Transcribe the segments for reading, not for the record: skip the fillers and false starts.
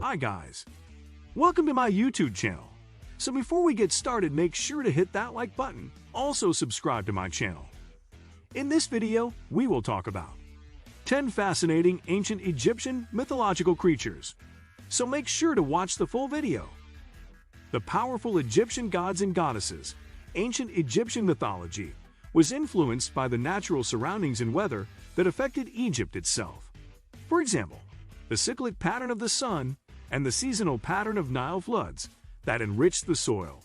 Hi guys, welcome to my YouTube channel. So before we get started, make sure to hit that like button. Also subscribe to my channel. In this video, we will talk about 10 fascinating ancient Egyptian mythological creatures. So make sure to watch the full video. The powerful Egyptian gods and goddesses. Ancient Egyptian mythology was influenced by the natural surroundings and weather that affected Egypt itself. For example, the cyclic pattern of the sun and the seasonal pattern of Nile floods that enriched the soil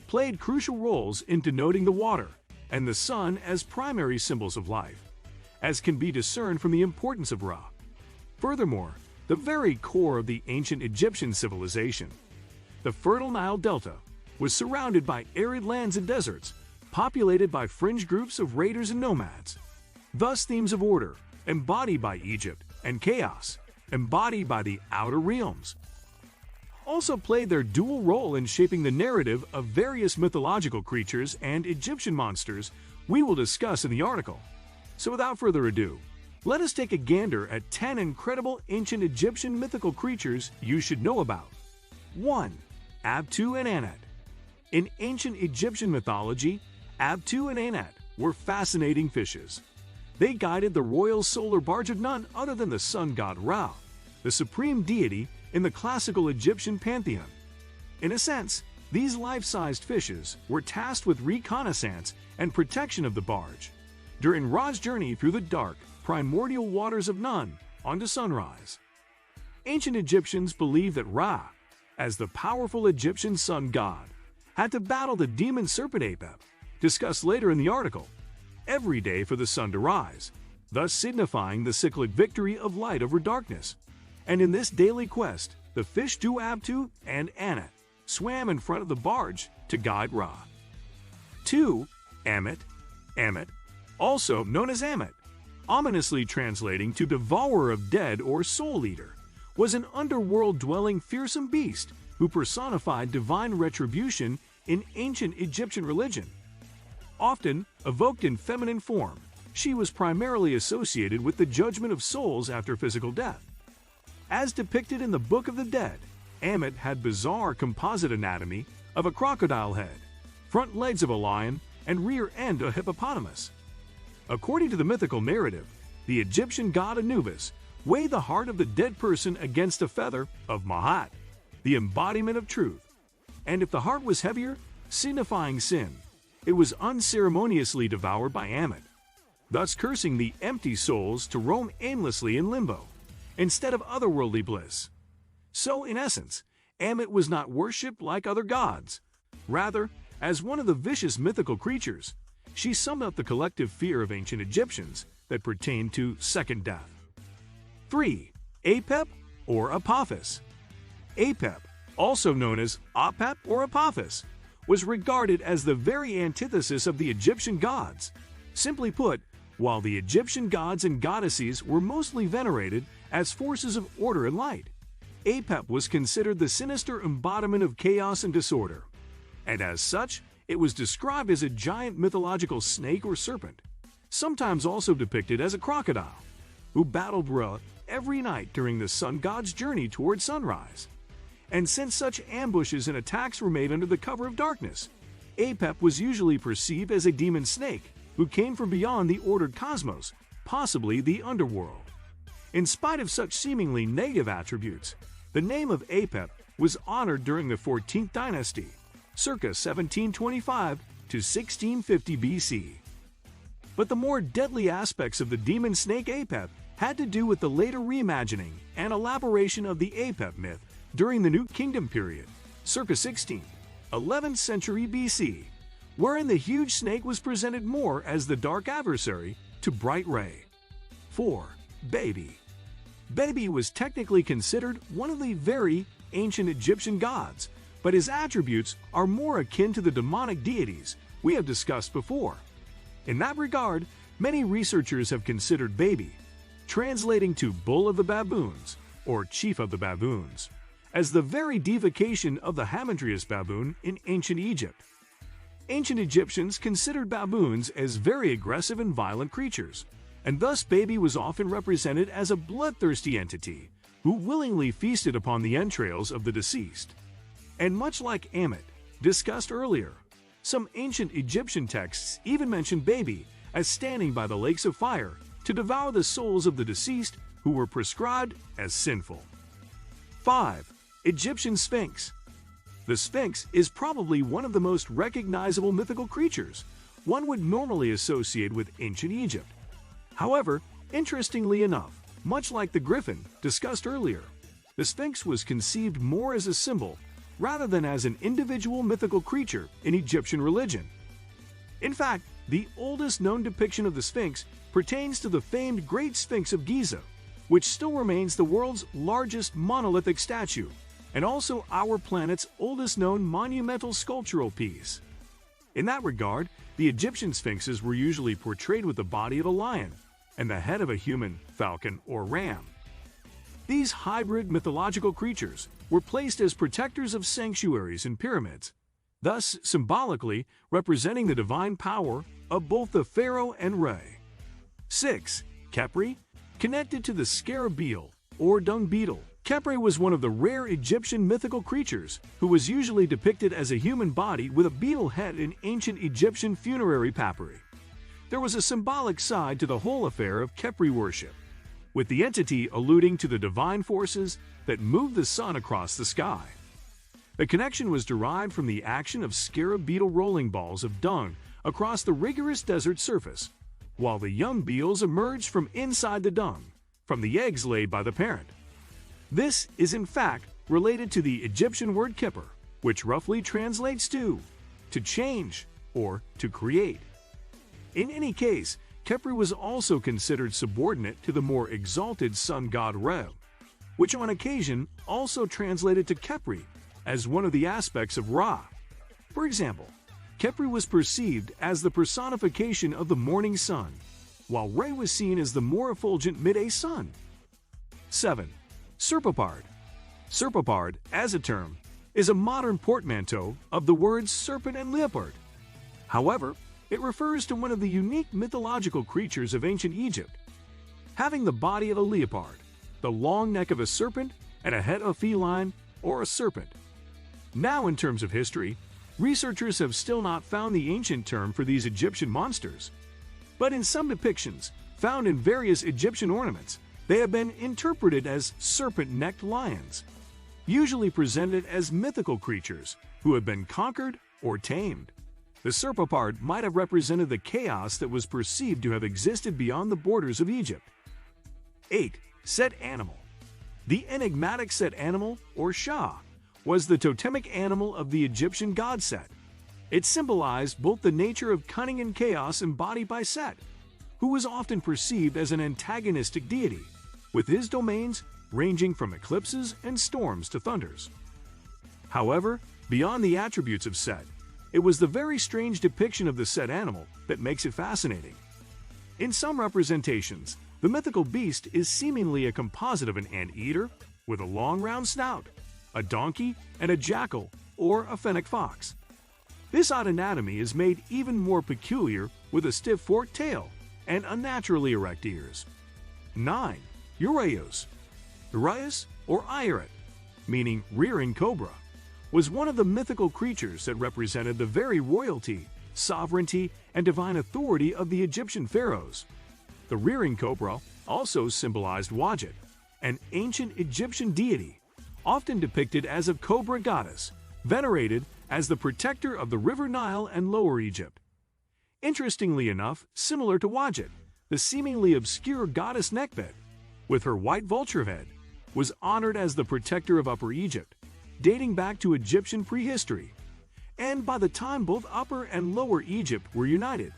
played crucial roles in denoting the water and the sun as primary symbols of life, as can be discerned from the importance of Ra. Furthermore, the very core of the ancient Egyptian civilization, the fertile Nile Delta, was surrounded by arid lands and deserts, populated by fringe groups of raiders and nomads. Thus, themes of order, embodied by Egypt, and chaos, embodied by the outer realms, also played their dual role in shaping the narrative of various mythological creatures and Egyptian monsters we will discuss in the article. So without further ado, let us take a gander at 10 incredible ancient Egyptian mythical creatures you should know about. 1. Abtu and Anat. In ancient Egyptian mythology, Abtu and Anat were fascinating fishes. They guided the royal solar barge of none other than the sun god Ra, the supreme deity in the classical Egyptian pantheon. In a sense, these life-sized fishes were tasked with reconnaissance and protection of the barge during Ra's journey through the dark, primordial waters of Nun onto sunrise. Ancient Egyptians believed that Ra, as the powerful Egyptian sun god, had to battle the demon serpent Apep, discussed later in the article, every day for the sun to rise, thus signifying the cyclic victory of light over darkness. And in this daily quest, the fish Abtu and Anat swam in front of the barge to guide Ra. 2. Ammit. Ammit, also known as Ammit, ominously translating to devourer of dead or soul eater, was an underworld-dwelling fearsome beast who personified divine retribution in ancient Egyptian religion. Often evoked in feminine form, she was primarily associated with the judgment of souls after physical death. As depicted in the Book of the Dead, Ammit had bizarre composite anatomy of a crocodile head, front legs of a lion, and rear end a hippopotamus. According to the mythical narrative, the Egyptian god Anubis weighed the heart of the dead person against a feather of Mahat, the embodiment of truth, and if the heart was heavier, signifying sin, it was unceremoniously devoured by Ammit, thus cursing the empty souls to roam aimlessly in limbo, instead of otherworldly bliss. So, in essence, Ammit was not worshipped like other gods. Rather, as one of the vicious mythical creatures, she summed up the collective fear of ancient Egyptians that pertained to second death. 3. Apep or Apophis. Apep, also known as Apep or Apophis, was regarded as the very antithesis of the Egyptian gods. Simply put, while the Egyptian gods and goddesses were mostly venerated as forces of order and light, Apep was considered the sinister embodiment of chaos and disorder, and as such, it was described as a giant mythological snake or serpent, sometimes also depicted as a crocodile, who battled Ra every night during the sun god's journey toward sunrise. And since such ambushes and attacks were made under the cover of darkness, Apep was usually perceived as a demon snake who came from beyond the ordered cosmos, possibly the underworld. In spite of such seemingly negative attributes, the name of Apep was honored during the 14th dynasty, circa 1725 to 1650 BC. But the more deadly aspects of the demon snake Apep had to do with the later reimagining and elaboration of the Apep myth during the New Kingdom period, circa 16th, 11th century BC, wherein the huge snake was presented more as the dark adversary to Bright Ray. 4. Baby. Baby was technically considered one of the very ancient Egyptian gods, but his attributes are more akin to the demonic deities we have discussed before. In that regard, many researchers have considered Baby, translating to Bull of the Baboons or Chief of the Baboons, as the very deification of the Hamadryas baboon in ancient Egypt. Ancient Egyptians considered baboons as very aggressive and violent creatures, and thus Baby was often represented as a bloodthirsty entity who willingly feasted upon the entrails of the deceased. And much like Amit, discussed earlier, some ancient Egyptian texts even mention baby as standing by the lakes of fire to devour the souls of the deceased who were prescribed as sinful. 5. Egyptian Sphinx. The Sphinx is probably one of the most recognizable mythical creatures one would normally associate with ancient Egypt. However, interestingly enough, much like the griffin discussed earlier, the Sphinx was conceived more as a symbol rather than as an individual mythical creature in Egyptian religion. In fact, the oldest known depiction of the Sphinx pertains to the famed Great Sphinx of Giza, which still remains the world's largest monolithic statue and also our planet's oldest known monumental sculptural piece. In that regard, the Egyptian sphinxes were usually portrayed with the body of a lion and the head of a human, falcon, or ram. These hybrid mythological creatures were placed as protectors of sanctuaries and pyramids, thus symbolically representing the divine power of both the pharaoh and Re. 6. Khepri, connected to the scarab beetle or dung beetle. Khepri was one of the rare Egyptian mythical creatures who was usually depicted as a human body with a beetle head in ancient Egyptian funerary papyri. There was a symbolic side to the whole affair of Khepri worship, with the entity alluding to the divine forces that move the sun across the sky. The connection was derived from the action of scarab beetle rolling balls of dung across the rigorous desert surface, while the young beetles emerged from inside the dung, from the eggs laid by the parent. This is in fact related to the Egyptian word kipper, which roughly translates to change or to create. In any case, Khepri was also considered subordinate to the more exalted sun god Re, which on occasion also translated to Khepri as one of the aspects of Ra. For example, Khepri was perceived as the personification of the morning sun, while Re was seen as the more effulgent midday sun. 7. Serpapard. Serpapard, as a term, is a modern portmanteau of the words serpent and leopard. However, it refers to one of the unique mythological creatures of ancient Egypt, having the body of a leopard, the long neck of a serpent, and a head of a feline or a serpent. Now, in terms of history, researchers have still not found the ancient term for these Egyptian monsters. But in some depictions, found in various Egyptian ornaments, they have been interpreted as serpent-necked lions, usually presented as mythical creatures who have been conquered or tamed. The serpapard might have represented the chaos that was perceived to have existed beyond the borders of Egypt. 8. Set animal. The enigmatic Set animal, or Shah, was the totemic animal of the Egyptian god Set. It symbolized both the nature of cunning and chaos embodied by Set, who was often perceived as an antagonistic deity, with his domains ranging from eclipses and storms to thunders. However, beyond the attributes of Set, it was the very strange depiction of the Set animal that makes it fascinating. In some representations, the mythical beast is seemingly a composite of an anteater with a long round snout, a donkey, and a jackal or a fennec fox. This odd anatomy is made even more peculiar with a stiff forked tail and unnaturally erect ears. 9. Uraeus. Uraeus, or Ieret, meaning rearing cobra, was one of the mythical creatures that represented the very royalty, sovereignty, and divine authority of the Egyptian pharaohs. The rearing cobra also symbolized Wadjet, an ancient Egyptian deity, often depicted as a cobra goddess, venerated as the protector of the River Nile and Lower Egypt. Interestingly enough, similar to Wadjet, the seemingly obscure goddess Nekhbet, with her white vulture head, was honored as the protector of Upper Egypt, dating back to Egyptian prehistory, and by the time both Upper and Lower Egypt were united.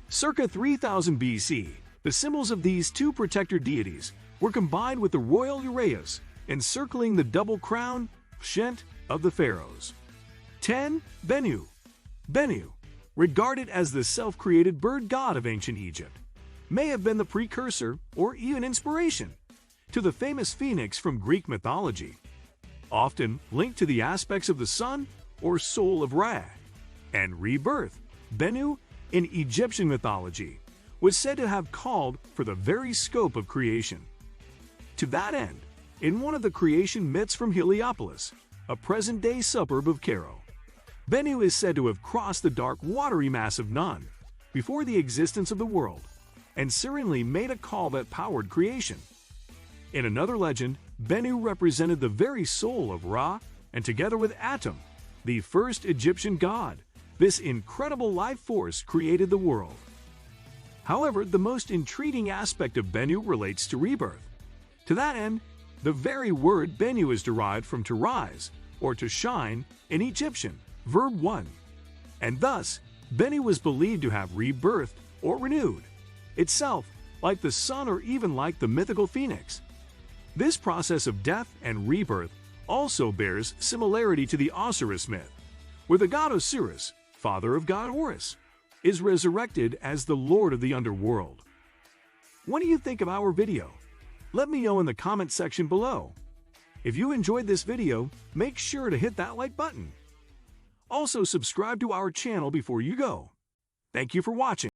Circa 3000 BC, the symbols of these two protector deities were combined with the royal uraeus, encircling the double crown, Shent, of the pharaohs. 10. Bennu. Bennu, regarded as the self-created bird god of ancient Egypt, may have been the precursor, or even inspiration, to the famous phoenix from Greek mythology, often linked to the aspects of the sun or soul of Ra, and rebirth. Bennu, in Egyptian mythology, was said to have called for the very scope of creation. To that end, in one of the creation myths from Heliopolis, a present-day suburb of Cairo. Bennu is said to have crossed the dark watery mass of Nun before the existence of the world, and serenely made a call that powered creation. In another legend, Bennu represented the very soul of Ra, and together with Atum, the first Egyptian god, this incredible life force created the world. However, the most intriguing aspect of Bennu relates to rebirth. To that end, the very word Bennu is derived from to rise, or to shine, in Egyptian, verb 1. And thus, Bennu was believed to have rebirthed or renewed itself, like the sun or even like the mythical phoenix. This process of death and rebirth also bears similarity to the Osiris myth, where the god Osiris, father of god Horus, is resurrected as the lord of the underworld. What do you think of our video? Let me know in the comment section below. If you enjoyed this video, make sure to hit that like button. Also, subscribe to our channel before you go. Thank you for watching.